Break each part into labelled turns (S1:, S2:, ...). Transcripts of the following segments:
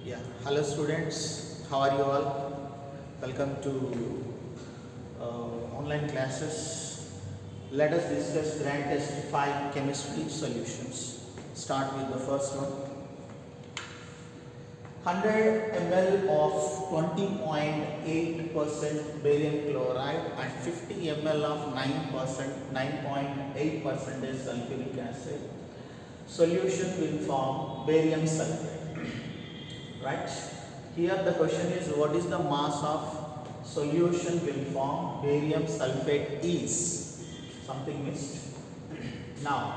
S1: Yeah, hello students, how are you all? Welcome to online classes. Let us discuss grand test 5 chemistry solutions. Start with the first one. 100 ml of 20.8% barium chloride and 50 ml of 9.8% sulfuric acid. Solution will form barium sulfate. Right, here the question is, what is the mass of solution will form barium sulfate is something missed. Now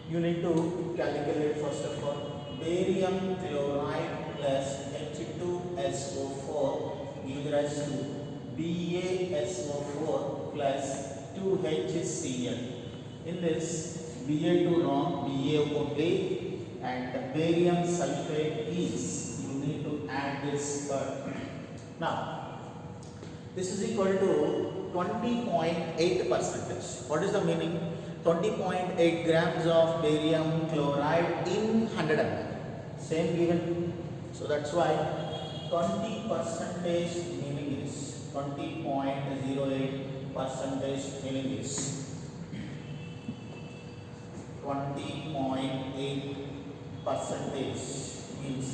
S1: you need to calculate first of all barium chloride plus H2SO4 gives rise to BaSO4 plus 2HCl. In this Ba2 wrong, Ba only, and the barium sulfate is, you need to add this part. Now this is equal to 20.8%. What is the meaning? 20.8 grams of barium chloride in 100 ml. Same given. So that's why 20% meaning is 20.08% meaning is 20.8% means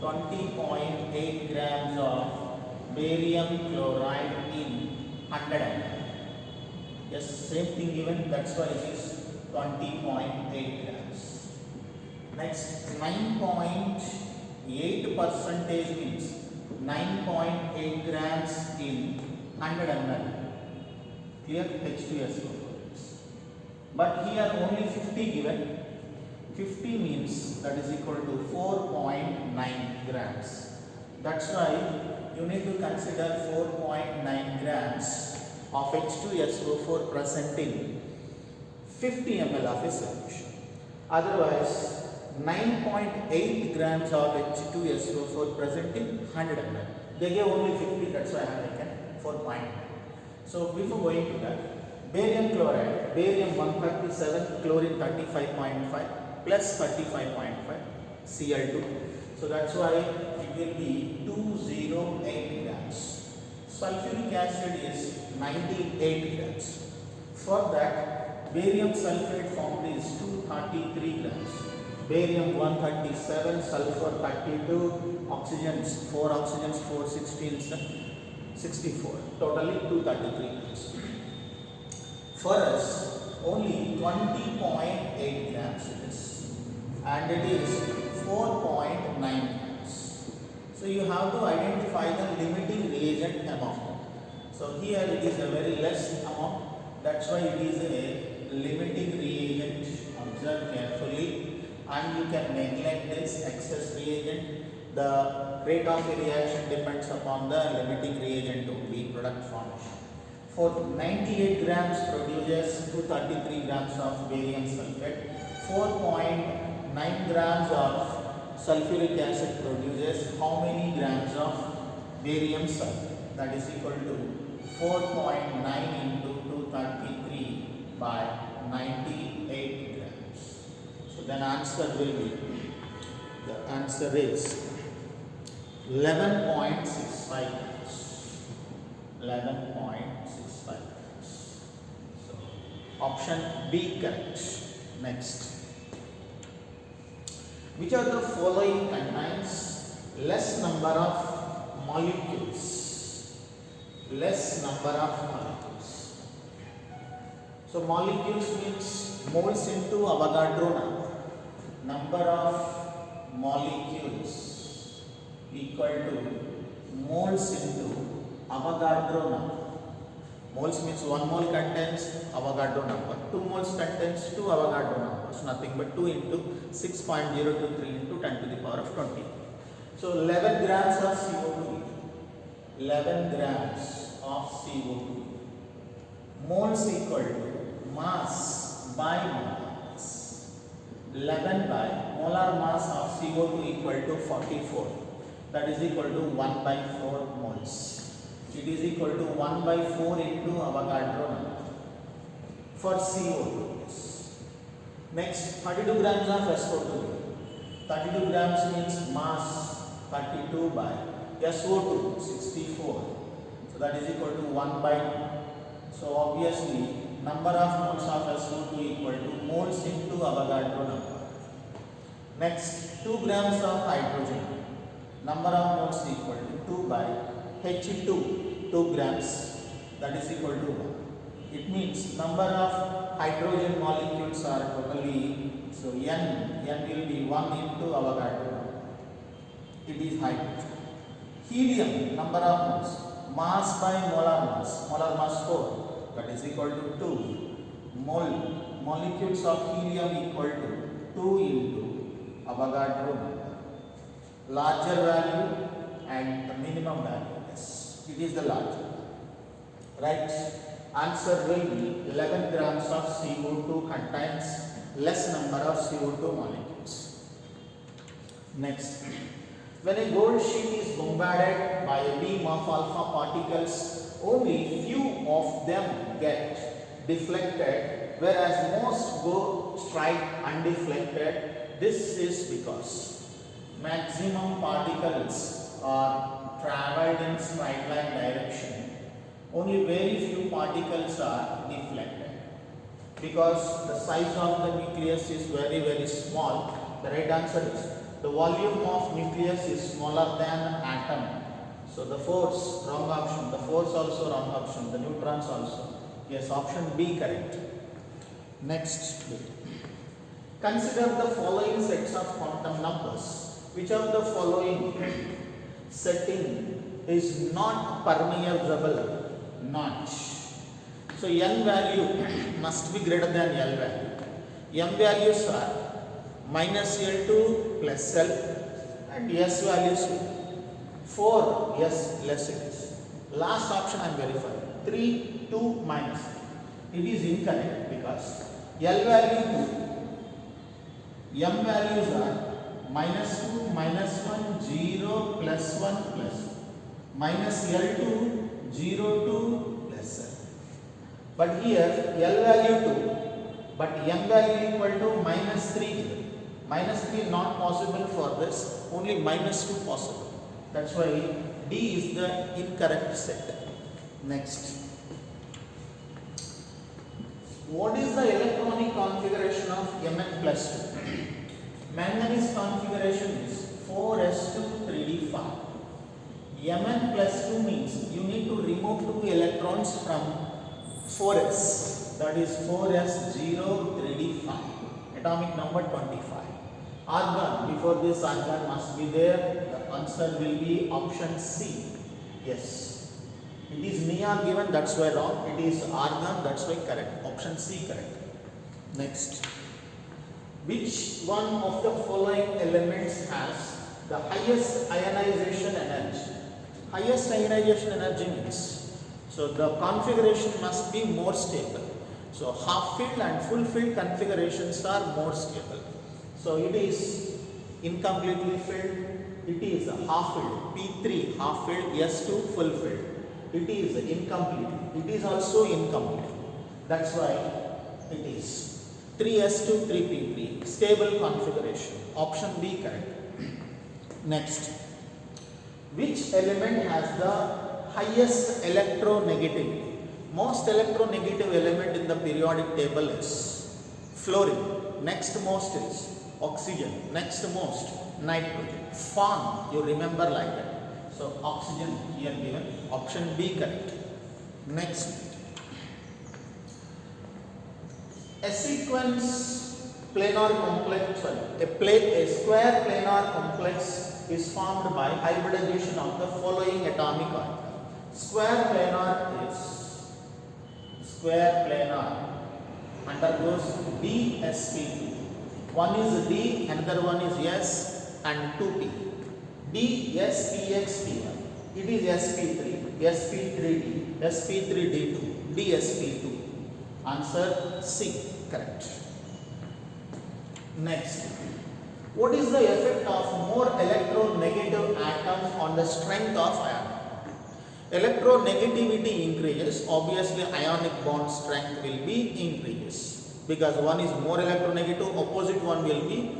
S1: 20.8 grams of barium chloride in 100 ml. Yes, same thing given, that's why it is 20.8 grams. Next, 9.8% means 9.8 grams in 100 ml. Clear? H2SO4. But here only 50 given. 50 means that is equal to 4.9 grams. That's why you need to consider 4.9 grams of H2SO4 present in 50 ml of a solution. Otherwise 9.8 grams of H2SO4 present in 100 ml. They gave only 50, that's why I have taken 4.9. So before going to that, barium chloride, barium 137, chlorine 35.5 plus 35.5 Cl2. So that's why it will be 208 grams. Sulfuric acid is 98 grams. For that, barium sulfate formed is 233 grams. Barium 137, sulfur 32, oxygens 4 oxygens 4 16 64. Totally 233 grams. For us, only 20.8 grams it is, and it is 4.9 grams. So you have to identify the limiting reagent amount. So here it is a very less amount, that's why it is a limiting reagent. Observe carefully, and you can neglect this excess reagent. The rate of reaction depends upon the limiting reagent only, product formation. For 98 grams produces 233 grams of barium sulfate. 4.9 grams of sulfuric acid produces how many grams of barium sulfate? That is equal to 4.9 into 233 by 98 grams. So then answer will be, the answer is 11.65 grams. 11.65 grams. So option B correct. Next, which of the following contains less number of molecules? Less number of molecules. So molecules means moles into Avogadro number. Number of molecules equal to moles into Avogadro number. Moles means 1 mole contains Avogadro number, 2 moles contains 2 Avogadro numbers, nothing but 2 into 6.023 into 10 to the power of 20. So 11 grams of CO2, 11 grams of CO2. Moles equal to mass by molar mass. 11 by molar mass of CO2 equal to 44. That is equal to 1 by 4 moles. It is equal to 1 by 4 into Avogadro number for CO2. Next, 32 grams of SO2. 32 grams means mass 2 by SO2 64. So that is equal to 1 by 2. So obviously number of moles of SO2 equal to moles into Avogadro number. Next, 2 grams of hydrogen. Number of moles equal to 2 by H2 2 grams. That is equal to 1. It means number of hydrogen molecules are totally, so N will be 1 into Avogadro number. It is hydrogen. Helium, number of moles, mass by molar mass 4, that is equal to 2. Molecules of helium equal to 2 into Avogadro number. Larger value and the minimum value, yes, it is the larger. Right? Answer will be 11 grams of CO2 contains less number of CO2 molecules. Next, when a gold sheet is bombarded by a beam of alpha particles, only few of them get deflected, whereas most go straight undeflected. This is because maximum particles are traveled in straight line direction. Only very few particles are deflected. Because the size of the nucleus is very small, the right answer is the volume of nucleus is smaller than atom. So the force, wrong option. The force also wrong option. The neutrons also. Yes, option B correct. Next bit. Consider the following sets of quantum numbers. Which of the following setting is not permeable? Not. So n value must be greater than L value. M values are minus L2 plus L and S values 4 S less it is. Last option I am verifying. 3, 2 minus. It is incorrect because L value 2, M values are minus 2, minus 1, 0, plus 1, plus 1. Minus L2, 0, 2, plus L. But here L value 2, but M value equal to minus 3. Minus 3 not possible for this, only minus 2 possible. That's why D is the incorrect set. Next. What is the electronic configuration of Mn plus 2? Manganese configuration is 4s2 3d5. Mn plus 2 means you need to remove 2 electrons from 4s. That is 4s0 3d5. Atomic number 25. Argon, before this argon must be there. The answer will be option C. Yes. It is neon given, that's why wrong. It is argon, that's why correct. Option C correct. Next. Which one of the following elements has the highest ionization energy? Highest ionization energy means, so the configuration must be more stable. So half filled and full filled configurations are more stable. So it is incompletely filled, it is half filled, P3 half filled, S2 full filled. It is incomplete, it is also incomplete. That's why it is 3s2 3p3 stable configuration. Option B correct. Next, which element has the highest electronegativity? Most electronegative element in the periodic table is fluorine. Next most is oxygen. Next most nitrogen. Farm, you remember like that. So oxygen here given. Option B correct. Next. A sequence planar complex, a square planar complex is formed by hybridization of the following atomic order. Square planar undergoes DsP2. One is D, another one is S and 2P. DSPX1. It is sp3, sp3d, sp3d2, dsp2. Answer C correct. Next, what is the effect of more electronegative atoms on the strength of ion? Electronegativity increases, obviously ionic bond strength will be increases because one is more electronegative, opposite one will be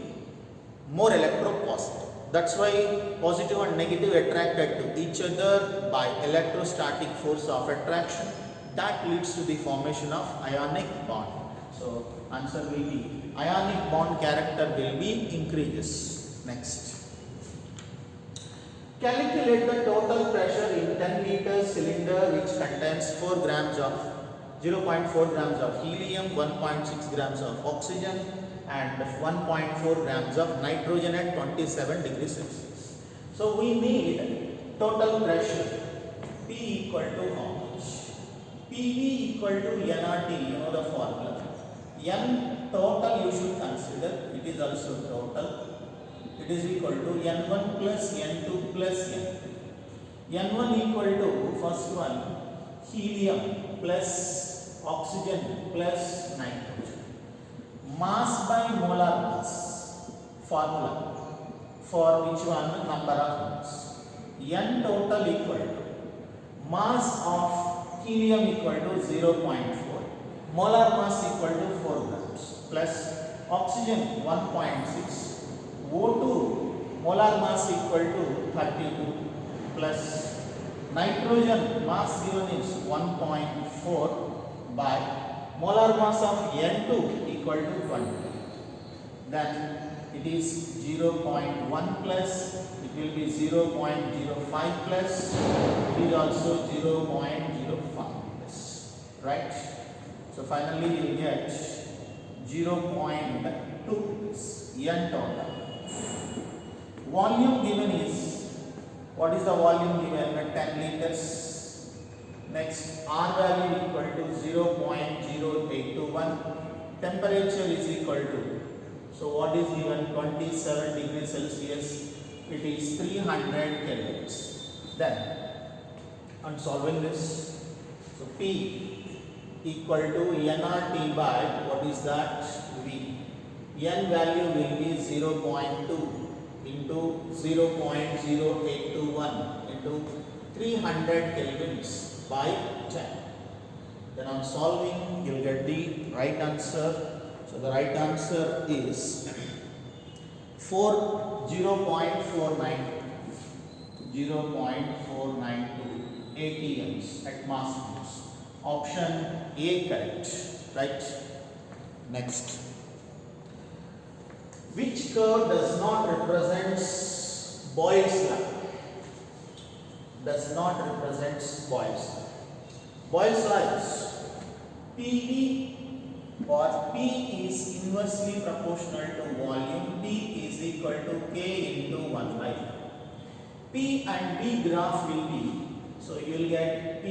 S1: more electropositive. That's why positive and negative attracted to each other by electrostatic force of attraction. That leads to the formation of ionic bond. So answer will be ionic bond character will be increases. Next. Calculate the total pressure in 10 liter cylinder which contains 4 grams of 0.4 grams of helium, 1.6 grams of oxygen and 1.4 grams of nitrogen at 27 degrees Celsius. So we need total pressure P equal to how much? PV equal to nRT, you know the formula. N total you should consider, it is also total. It is equal to N1 plus N2 plus N3. N1 equal to first one helium plus oxygen plus nitrogen. Mass by molar mass formula for which one? Number of moles. N total equal to mass of helium equal to 0.4, molar mass equal to 4 grams plus oxygen 1.6, O2 molar mass equal to 32 plus nitrogen mass given is 1.4 by molar mass of N2 equal to 20. Then it is 0.1 plus, it will be 0.05 plus, it is also 0.05 plus, right? So finally you will get 0.2 plus N total. Volume given is, what is the volume given? 10 liters. Next, R value equal to 0.0821. Temperature is equal to, so what is given? 27 degrees Celsius. It is 300 kelvins. Then, on solving this, so P equal to nRT by, what is that? V. N value will be 0.2 into 0.0821 into 300 kelvins by 10. Then on solving, you will get the right answer. So the right answer is 0.492 atms at mass units. Option A correct, right? Next. Which curve does not represent Boyle's law? Does not represent Boyle's law. Boyle's law is PV or P is inversely proportional to volume. P is equal to K into 1 by V. P and V graph will be, so you will get P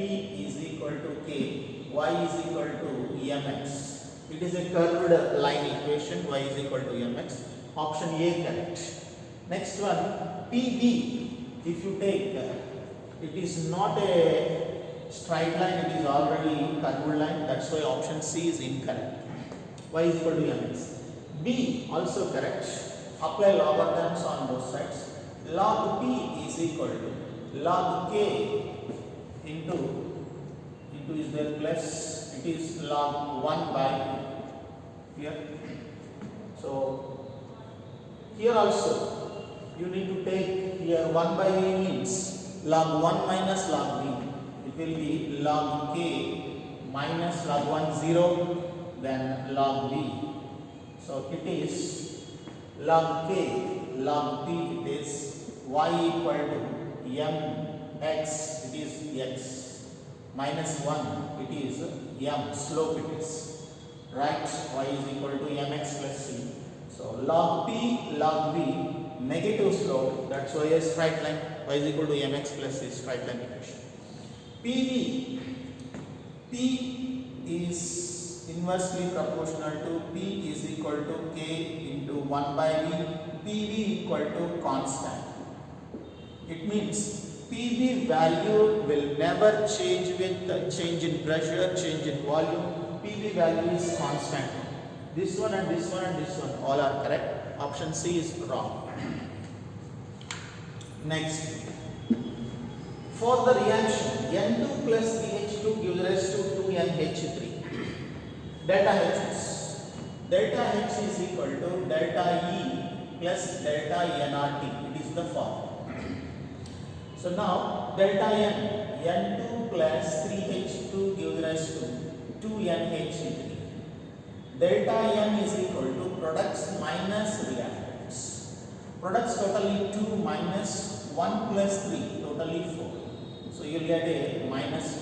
S1: is equal to K, Y is equal to mx. It is a curved line equation, y is equal to mx. Option A correct. Next one, PV, if you take, it is not a straight line, it is already curved line, that's why option C is incorrect. Y is equal to mx. B also correct. Apply logarithms on both sides. Log P is equal to log K into is there plus, it is log 1 by here. So here also you need to take here 1 by V means log 1 minus log V. It will be log K minus log 1 0, then log V. So it is log K, log P, it is y equal to mx, it is x. Minus 1, it is m, slope it is, right? Y is equal to mx plus c. So log p, log v, negative slope, that's why a straight line. Y is equal to mx plus c, straight line equation. PV, P is inversely proportional to P is equal to K into 1 by V, PV equal to constant. It means PV value will never change with change in pressure, change in volume. PV value is constant. This one and this one and this one all are correct. Option C is wrong. Next, for the reaction N2 plus CH2 gives rise to 2NH3. Delta H is equal to delta E plus delta nRT. It is the formula. So now delta N2 plus 3H2 gives rise to 2NH3. Delta N is equal to products minus reactants. Products totally 2 minus 1 plus 3, totally 4. So you will get a minus 2,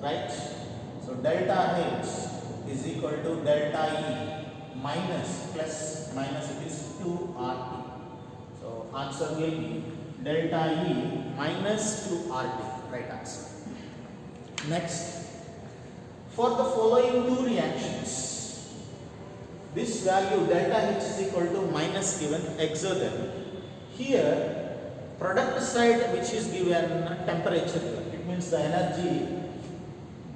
S1: right? So delta H is equal to delta E minus plus minus it is 2RT. So answer will be delta E minus 2RT, right answer. Next, for the following two reactions, this value delta H is equal to minus given exothermic. Here, product side which is given temperature given, it means the energy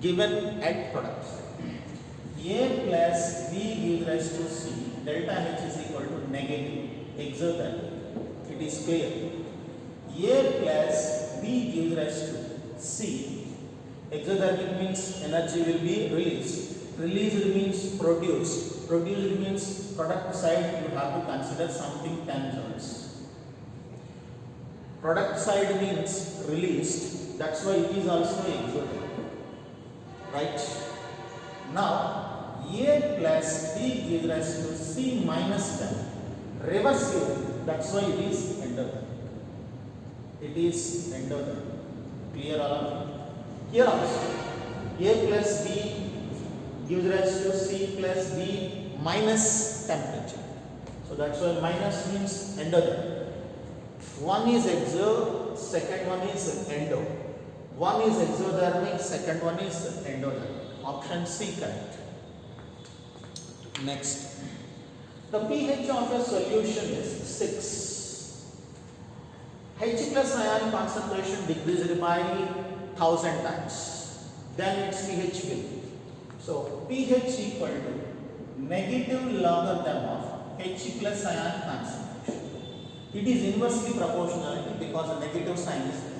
S1: given at product side. A plus B gives rise to C, delta H is equal to negative exothermic. It is clear. A plus B gives rise to C. Exothermic means energy will be released. Released means produced. Produced means product side you have to consider something 10 joules. Product side means released. That's why it is also exothermic. Right? Now A plus B gives rise to C minus 10. Reversible. That's why it is endothermic. It is endothermic. Clear all of you? Here also A plus B gives rise to C plus B minus temperature. So that's why minus means endothermic. One is exo, second one is endo. One is exothermic, second one is endothermic. Option C correct. Next, the pH of a solution is 6. H plus ion concentration decreased by 1000 times. Then its pH will be. So pH equal to negative logarithm of H plus ion concentration. It is inversely proportional because the negative sign is there.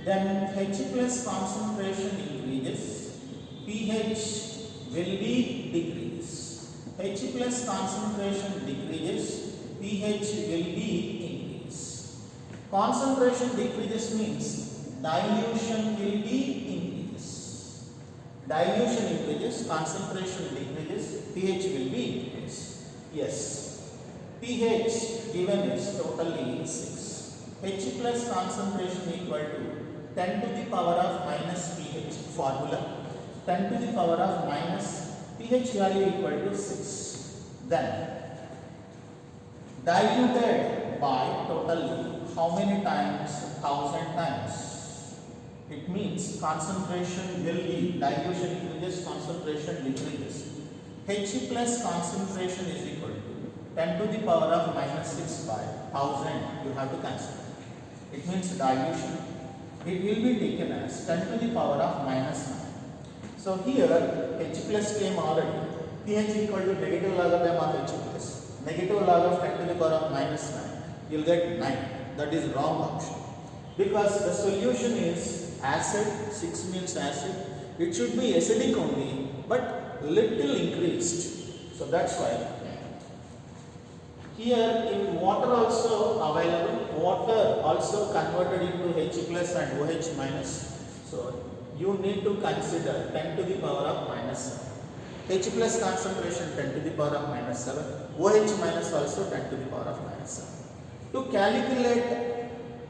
S1: Then H plus concentration increases, pH will be decreased. H plus concentration decreases, pH will be increased. Concentration decreases means dilution will be increased. Dilution increases, concentration decreases, pH will be increased. Yes, pH given is totally 6. H plus concentration equal to 10 to the power of minus pH formula. 10 to the power of minus pH value equal to 6. Then diluted by totally how many times? 1000 times. It means concentration will be, dilution increases, concentration decreases. H plus concentration is equal to 10 to the power of minus 6 by 1000 you have to consider. It means dilution. It will be taken as 10 to the power of minus 9. So here H plus came already. pH equal to negative logarithm of H plus. Negative log of 10 to the power of minus 9. You will get 9. That is wrong option. Because the solution is acid, 6 means acid. It should be acidic only, but little increased. So that's why. Here in water also available, water also converted into H plus and OH minus. So you need to consider 10 to the power of minus 7. H plus concentration 10 to the power of minus 7. OH minus also 10 to the power of minus 7. To calculate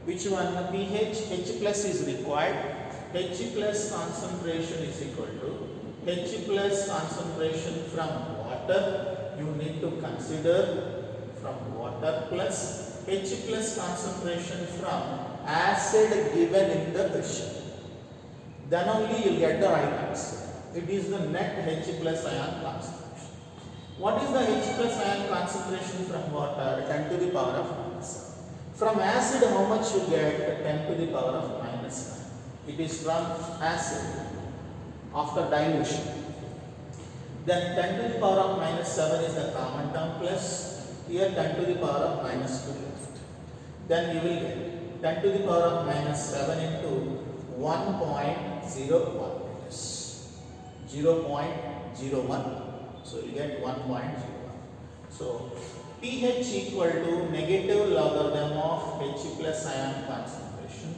S1: which one pH, H plus is required. H plus concentration is equal to H plus concentration from water. You need to consider from water plus H plus concentration from acid given in the question. Then only you will get the right answer. It is the net H plus ion concentration. What is the H plus ion concentration from water? 10 to the power of minus 7. From acid, how much you get? 10 to the power of minus 9. It is from acid after dilution. Then 10 to the power of minus 7 is the common term plus here 10 to the power of minus 2 left. Then you will get 10 to the power of minus 7 into 1.01 meters. 0.01. So you get 1.01. So pH equal to negative logarithm of H plus ion concentration,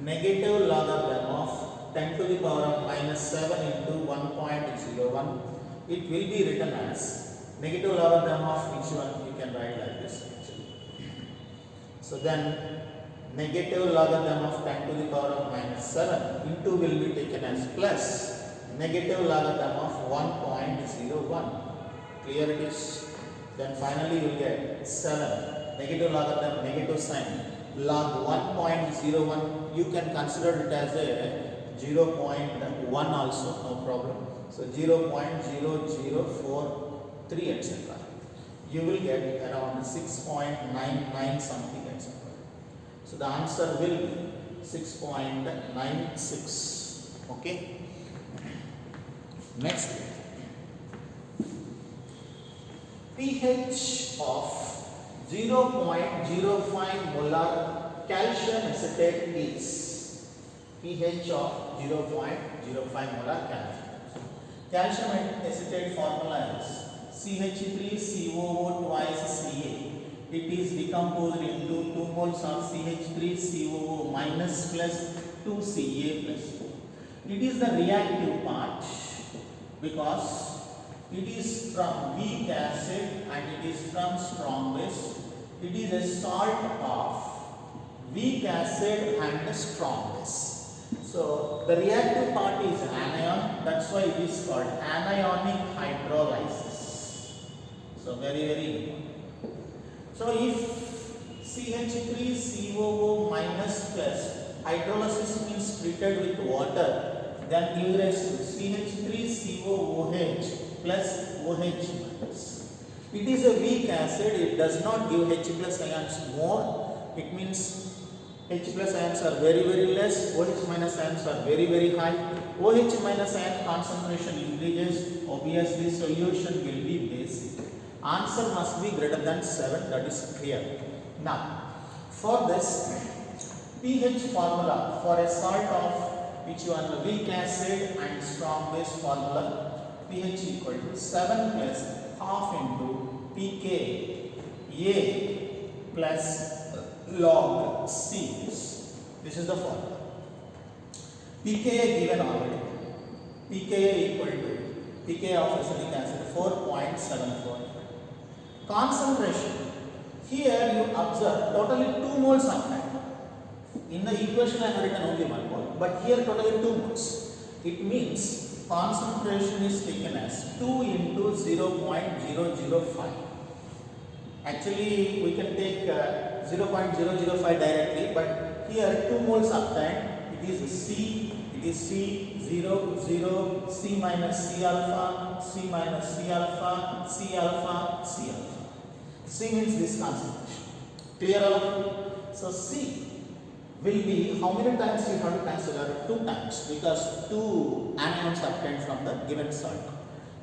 S1: negative logarithm of 10 to the power of minus 7 into 1.01. It will be written as negative logarithm of which one you can write like this actually. So then negative logarithm of 10 to the power of minus 7 into will be taken as plus negative logarithm of 1.01. Clear it is? Then finally you will get 7 negative logarithm, negative sign, log 1.01. You can consider it as a 0.1 also, no problem. So 0.0043 etc. You will get around 6.99 something etc. So the answer will be 6.96. Okay. Next, pH of 0.05 molar calcium acetate is pH of 0.05 molar calcium. Calcium acetate formula is CH3COO twice Ca. It is decomposed into 2 moles of CH3COO minus plus 2Ca plus. It is the reactive part because it is from weak acid and it is from strong base. It is a salt of weak acid and strong base. So the reactive part is anion, that's why it is called anionic hydrolysis. So very important. So if CH3COO minus plus hydrolysis means treated with water, then you raise to CH3COOH plus OH minus. It is a weak acid, it does not give H plus ions more. It means H plus ions are very less, OH minus ions are very high. OH minus ion concentration increases, obviously solution will be basic. Answer must be greater than 7, that is clear. Now, for this pH formula for a salt of which one weak acid and strong base formula, pH equal to 7 plus half into pKa plus log C. This is the formula. pKa given already. pKa equal to pKa of acetic acid 4.74. Concentration. Here you observe totally 2 moles of that. In the equation I have written only 1 mole, but here totally 2 moles. It means concentration is taken as 2 into 0.005. Actually, we can take 0.005 directly, but here 2 moles obtained. It is C, it is C, 0, 0, C minus C alpha, C minus C alpha, C alpha, C alpha. C means this concentration. Clear all of you? So C will be, how many times you have to consider? 2 times, because 2 anions obtained from the given salt.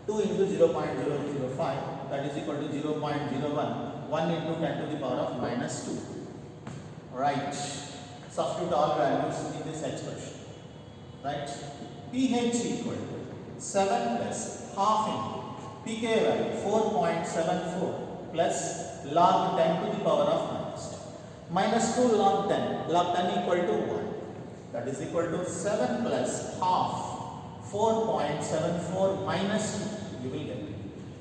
S1: 2 into 0.005, that is equal to 0.01, 1 into 10 to the power of minus 2. Right. Substitute all values in this expression. Right. pH equal to 7 plus half into pKa value 4.74 plus log 10 to the power of minus 2 log 10 equal to 1, that is equal to 7 plus half 4.74 minus 2, you will get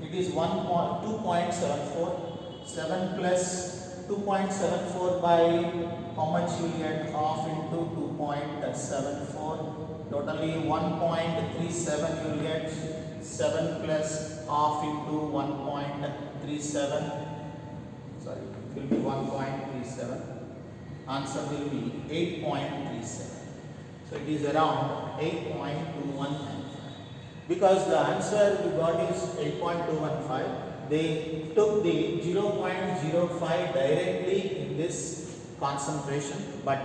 S1: it is 2.74. 7 plus 2.74 by how much you will get? Half into 2.74, totally 1.37 you will get. 7 plus half into 1.37, sorry, it will be 1.37. Answer will be 8.37. So it is around 8.215. Because the answer we got is 8.215, they took the 0.05 directly in this concentration, but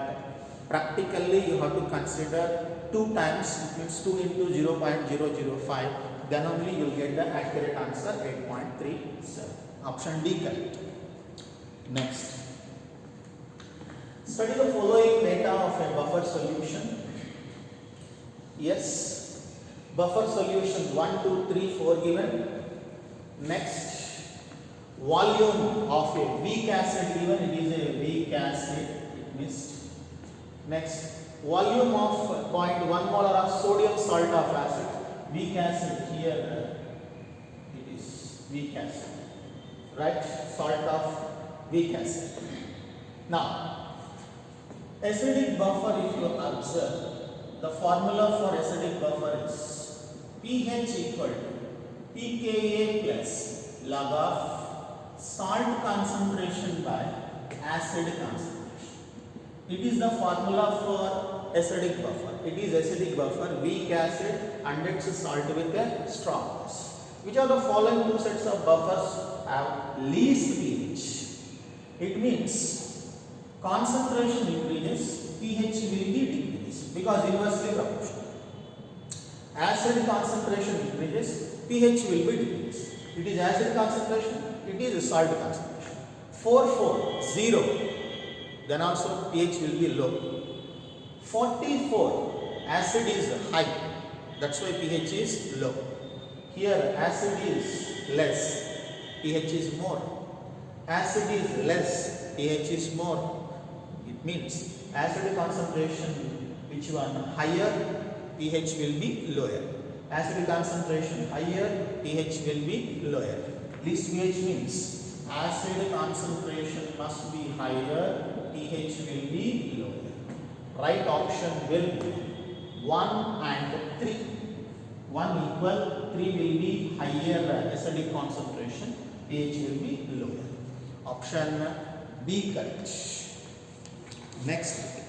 S1: practically you have to consider 2 times, it means 2 into 0.005, then only you will get the accurate answer 8.37. Option D correct. Next, study the following data of a buffer solution. Yes, buffer solution 1, 2, 3, 4 given. Next, volume of a weak acid given, it is a weak acid, it missed. Next, volume of 0.1 molar of sodium salt of acid, weak acid here, it is weak acid, right? Salt of weak acid. Now, acidic buffer, if you observe, the formula for acidic buffer is pH equal to pKa plus log of salt concentration by acid concentration. It is the formula for acidic buffer. It is acidic buffer, weak acid and its salt with a strongness. Which are the following two sets of buffers have least pH? It means concentration increases, pH will be decreased because inversely proportional. Acid concentration increases, pH will be decreased. It is acid concentration, it is salt concentration. 4, 0, then also pH will be low. 44, acid is high, that's why pH is low. Here acid is less, pH is more. Acid is less, pH is more. It means acid concentration, which one higher, pH will be lower. Acid concentration higher, pH will be lower. Least pH means acid concentration must be higher, pH will be lower. Right option will be 1 and 3. 1 equal, 3 will be higher acidic concentration, pH will be lower. Option B correct. Next.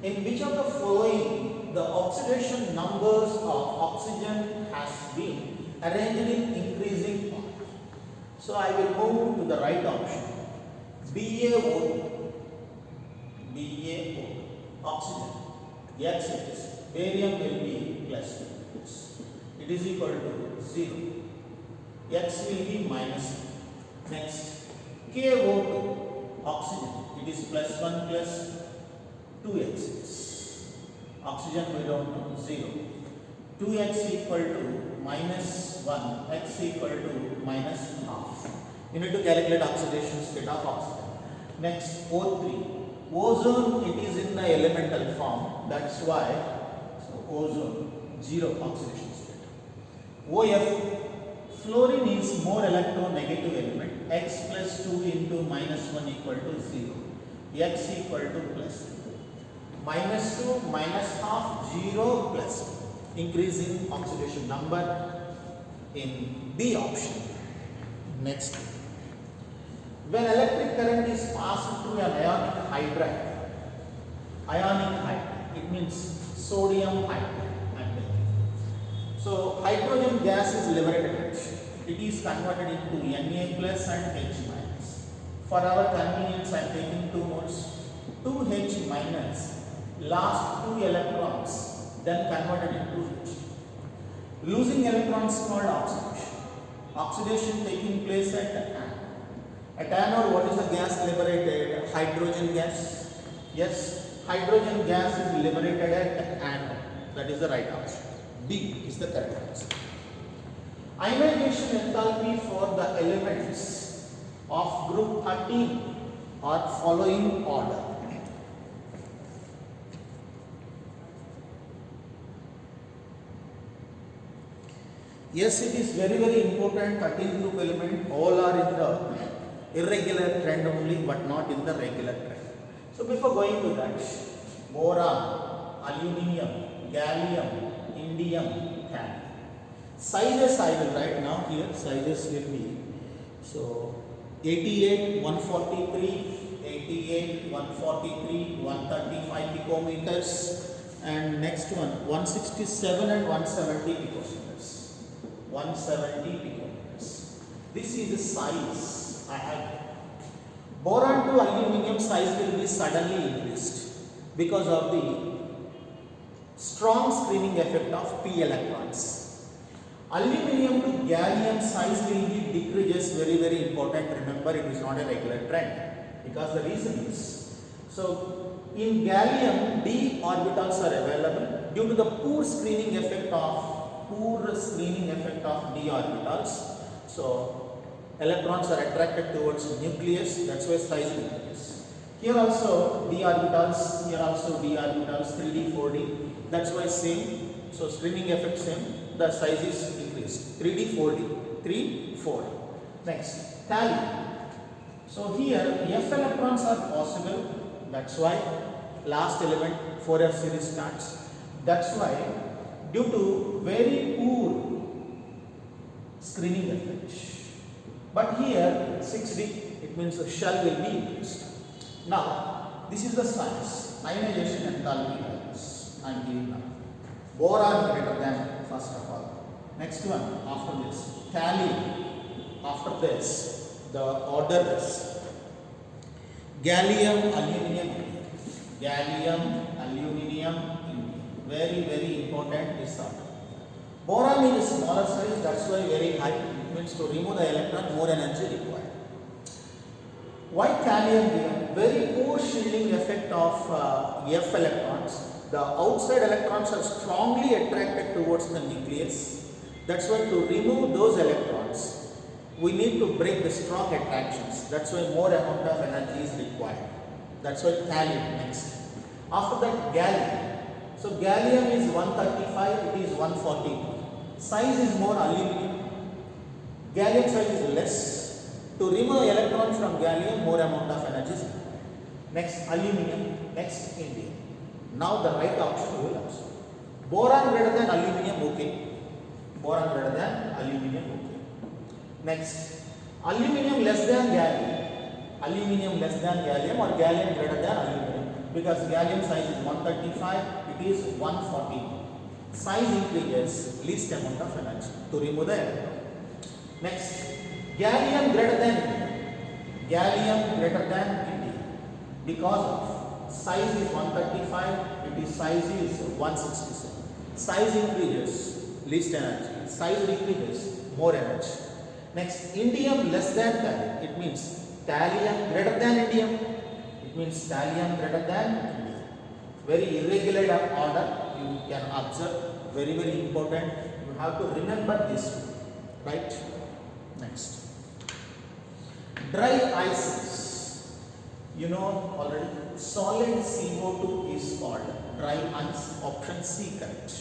S1: In which of the following the oxidation numbers of oxygen has been arranged in increasing order? So I will move to the right option. BaO, oxygen. X it is. Barium will be plus 2. It is equal to 0. X will be minus 1. Next, KO2, oxygen. It is plus 1 plus 2x. Oxygen we don't know, 0. 2x equal to minus 1, x equal to minus half. You need to calculate oxidation state of oxygen. Next, O3. Ozone, it is in the elemental form, that's why, so ozone, 0 oxidation state. OF, fluorine is more electronegative element, x plus 2 into minus 1 equal to 0, x equal to plus 2. Minus 2, minus half, 0 plus 2. Increase in oxidation number in B option. Next. When electric current is passed through an ionic hydride, it means sodium hydride. So hydrogen gas is liberated. It is converted into Na plus and H minus. For our convenience, I am taking 2 moles. 2H minus, last 2 electrons, then converted into H. Losing electrons called oxidation. Oxidation taking place at anode. At anode, what is the gas liberated? Hydrogen gas. Yes, hydrogen gas is liberated at anode. That is the right answer. B is the correct answer. Ionization enthalpy for the elements of group 13 are following order. Yes, it is very important. 13 group element, all are in the irregular trend only, but not in the regular trend. So before going to that, boron, aluminium, gallium, indium, cadmium. Sizes I will write now here. Sizes will be, so 88, 143, 88, 143, 135 picometers, and next one 167 and 170 picometers. 170 picometers. This is the size I have. Boron to aluminium size will be suddenly increased because of the strong screening effect of p electrons. Aluminium to gallium size will be decreases, very important. Remember, it is not a regular trend because the reason is, so in gallium d orbitals are available due to the poor screening effect of poor screening effect of d orbitals. So electrons are attracted towards nucleus, that's why size increases. Here also d orbitals, here also d orbitals, 3d, 4d, that's why same. So screening effect same, the size is increased. 3d, 4d, 3, 4. Next, thallium. So here F electrons are possible, that's why last element 4F series starts. That's why due to very poor screening effect. But here 6D, it means the shell will be increased. Now this is the size, ionization enthalpy values I am giving now. Boron greater than first of all. Next one after this, thallium. After this, the order is gallium, aluminium, gallium, aluminium, very, very important is order. Boron is smaller size, that's why very high. It means to remove the electron, more energy required. Why thallium given? Very poor shielding effect of F electrons. The outside electrons are strongly attracted towards the nucleus. That's why to remove those electrons, we need to break the strong attractions. That's why more amount of energy is required. That's why thallium next. After that, gallium. So gallium is 135, it is 140. Size is more aluminium. Gallium size is less. To remove electron from gallium, more amount of energy is required. Next, aluminium. Next, indium. Now the right option you will observe. Boron greater than aluminium, okay. Boron greater than aluminium, okay. Next, aluminium less than gallium. Aluminium less than gallium or gallium greater than aluminium. Because gallium size is 135, it is 140. Size increases, least amount of energy to remove the electron. Next, gallium greater than indium. Gallium greater than indium. Because of size is 135, it is size is 167. Size increases, least energy. Size decreases, more energy. Next, indium less than thallium. It means thallium greater than indium. It means thallium greater than indium. Very irregular order you can observe. Very, very important. You have to remember this. Right? Next. Dry ices. You know already. Solid CO2 is called dry ice. Option C correct.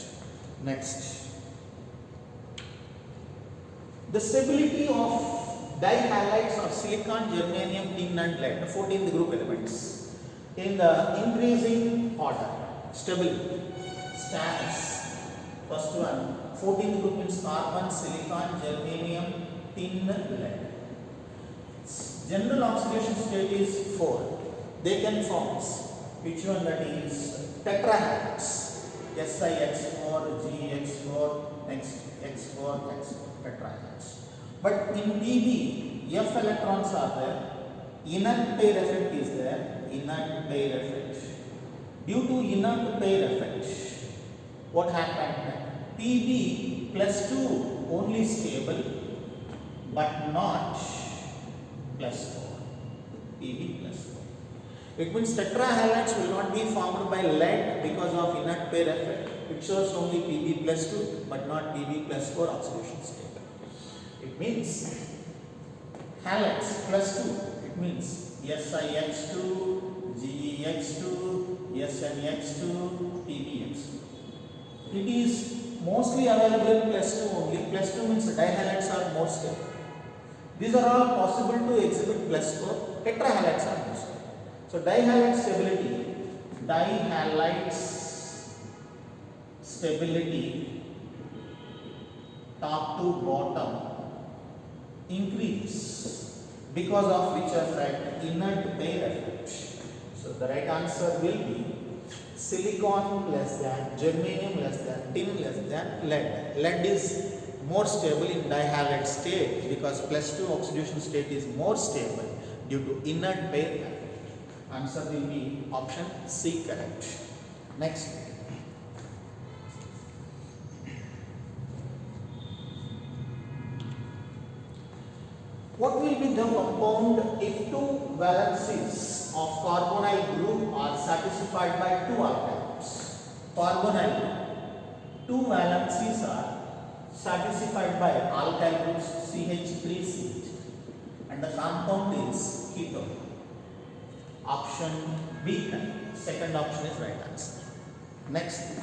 S1: Next. The stability of dihalides of silicon, germanium, tin and lead, the 14th group elements in the increasing order. Stability stands. First one, 14th group means carbon, silicon, germanium, tin, lead. General oxidation state is 4. They can form which one? That is tetrahalides. SiX4, GX4, next X4, X4, tetrahalides. But in Pb, F electrons are there, inert pair effect is there, inert pair effect. Due to inert pair effect, what happened? Pb plus 2 only stable, but not plus 4. Pb plus 4. It means tetrahalides will not be formed by lead because of inert pair effect. It shows only Pb plus 2 but not Pb plus 4 oxidation state. It means halides plus 2. It means SiX2, GeX2, SnX2, PbX2. It is mostly available in plus 2 only. Plus 2 means dihalides are more stable. These are all possible to exhibit plus 4. Tetrahalides are more stable. So dihalide stability top to bottom increase because of which effect? Inert pair effect. So the right answer will be silicon less than, germanium less than, tin less than lead. Lead is more stable in dihalide state because plus 2 oxidation state is more stable due to inert pair effect. Answer will be option C correct. Next. What will be the compound if two valencies of carbonyl group are satisfied by two alkynes? Carbonyl, two valencies are satisfied by alkyl groups CH3CH, and the compound is ketone. Option B. Second option is right answer. Next,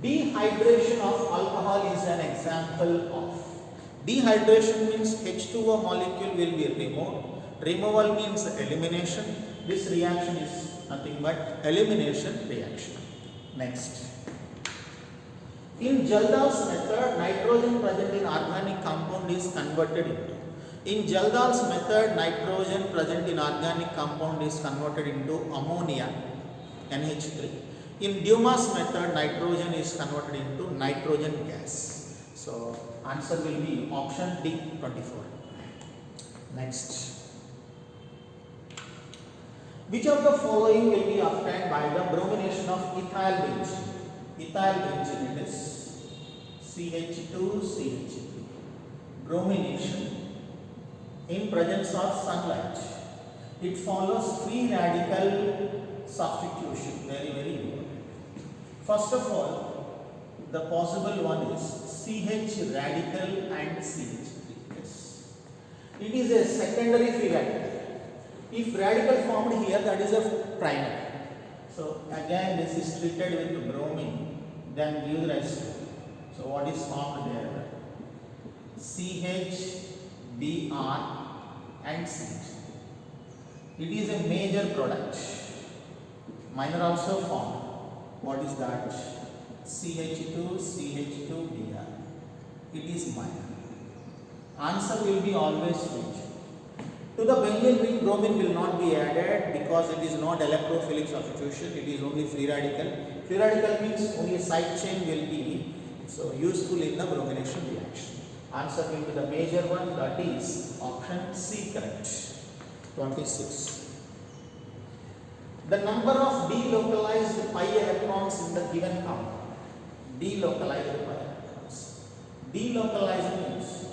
S1: dehydration of alcohol is an example of. Dehydration means H2O molecule will be removed. Removal means elimination. This reaction is nothing but elimination reaction. Next, in Jaldal's method, nitrogen present in organic compound is converted into. In Jaldal's method, nitrogen present in organic compound is converted into ammonia, NH3. In Dumas method, nitrogen is converted into nitrogen gas. So, answer will be option D, 24. Next, which of the following will be obtained by the bromination of ethyl benzene? Ethyl benzene, it is CH2CH3. Bromination in presence of sunlight. It follows free radical substitution. Very, very important. First of all, the possible one is CH radical and CH3. Yes. It is a secondary free radical. If radical formed here, that is a primary. So again, this is treated with bromine, then gives rise to. So what is formed there? CH, Br and CH. It is a major product. Minor also formed. What is that? CH2, CH2, Br. It is minor. Answer will be always which? To the benzene ring, bromine will not be added because it is not electrophilic substitution. It is only free radical. Free radical means only a side chain will be so useful in the bromination reaction. Answer will be the major one, that is option C, correct. 26. The number of delocalized pi electrons in the given compound. Delocalized pi electrons. Delocalized means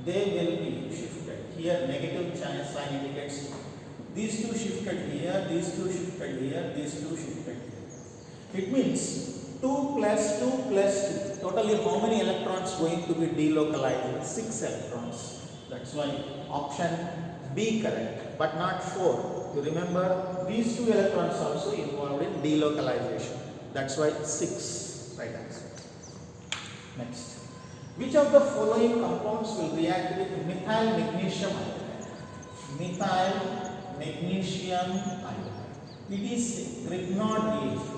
S1: they will be shifted. Here negative sign indicates these two shifted here, these two shifted here, these two shifted here. It means 2 plus 2 plus 2. Totally how many electrons going to be delocalized? 6 electrons. That's why option B correct, but not 4. You remember these 2 electrons also involved in delocalization. That's why 6 right answer. Next. Which of the following compounds will react with methyl magnesium iodide? Methyl magnesium iodide. It is Grignard reagent.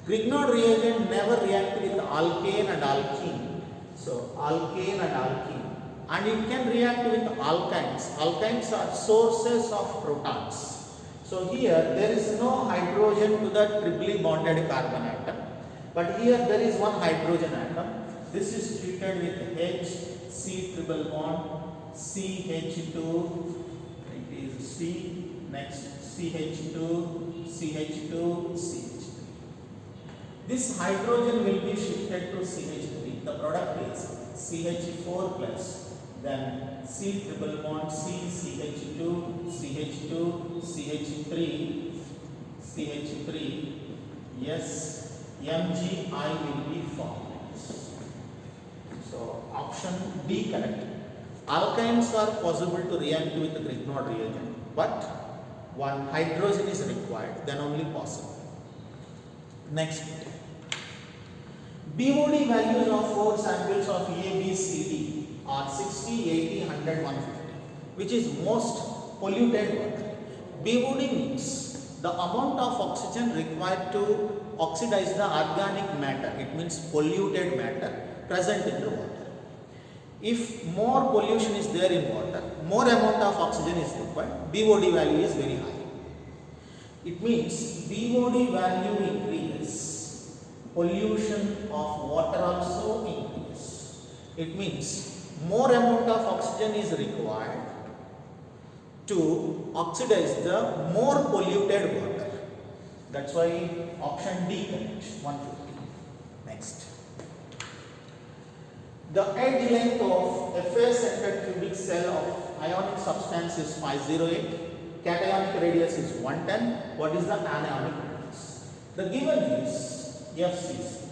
S1: Grignard reagent never react with alkane and alkene. So alkane and alkene. And it can react with alkynes. Alkynes are sources of protons. So here there is no hydrogen to the triply bonded carbon atom. But here there is one hydrogen atom. This is treated with H, C triple bond, CH2, it is C, next CH2, CH2, CH3. This hydrogen will be shifted to CH3. The product is CH4 plus, then C triple bond, C, CH2, CH2, CH3, CH3, yes, MgI will be formed. So option D correct. Alkynes are possible to react with the Grignard reagent, but one hydrogen is required, then only possible. Next, BOD values of 4 samples of A, B, C, D are 60, 80, 100, 150, which is most polluted water. BOD means the amount of oxygen required to oxidize the organic matter. It means polluted matter present in the water. If more pollution is there in water, more amount of oxygen is required, BOD value is very high. It means BOD value increases, pollution of water also increases. It means more amount of oxygen is required to oxidize the more polluted water. That's why option D correct, 150. Next. The edge length of a face-centered cubic cell of ionic substance is 508. Cationic radius is 110. What is the anionic radius? The given is FCC.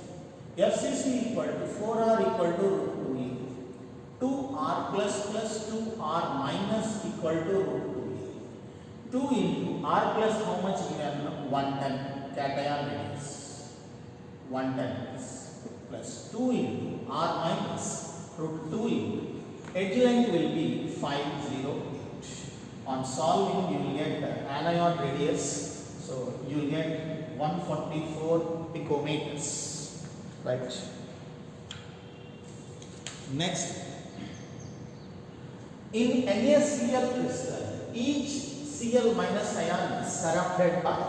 S1: FCC equal to 4R equal to root 2E. 2R plus 2R minus equal to root 2E. 2 into R plus how much given? 110 cation radius. 110 plus 2 into R minus root 2 into edge length will be 508. On solving you will get anion radius, so you will get 144 picometers. Right. Next, in NaCl crystal, each Cl minus ion is surrounded by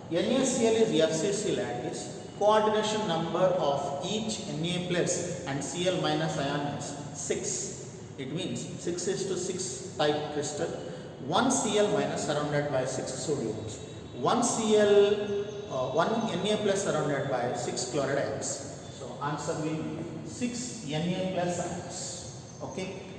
S1: NaCl is FCC lattice. Coordination number of each Na plus and Cl minus ion is 6. It means 6 is to 6 type crystal. 1 Cl minus surrounded by 6 sodiums. 1 Cl, 1 Na plus surrounded by 6 chloride ions. So answer will be 6 Na plus ions. Okay.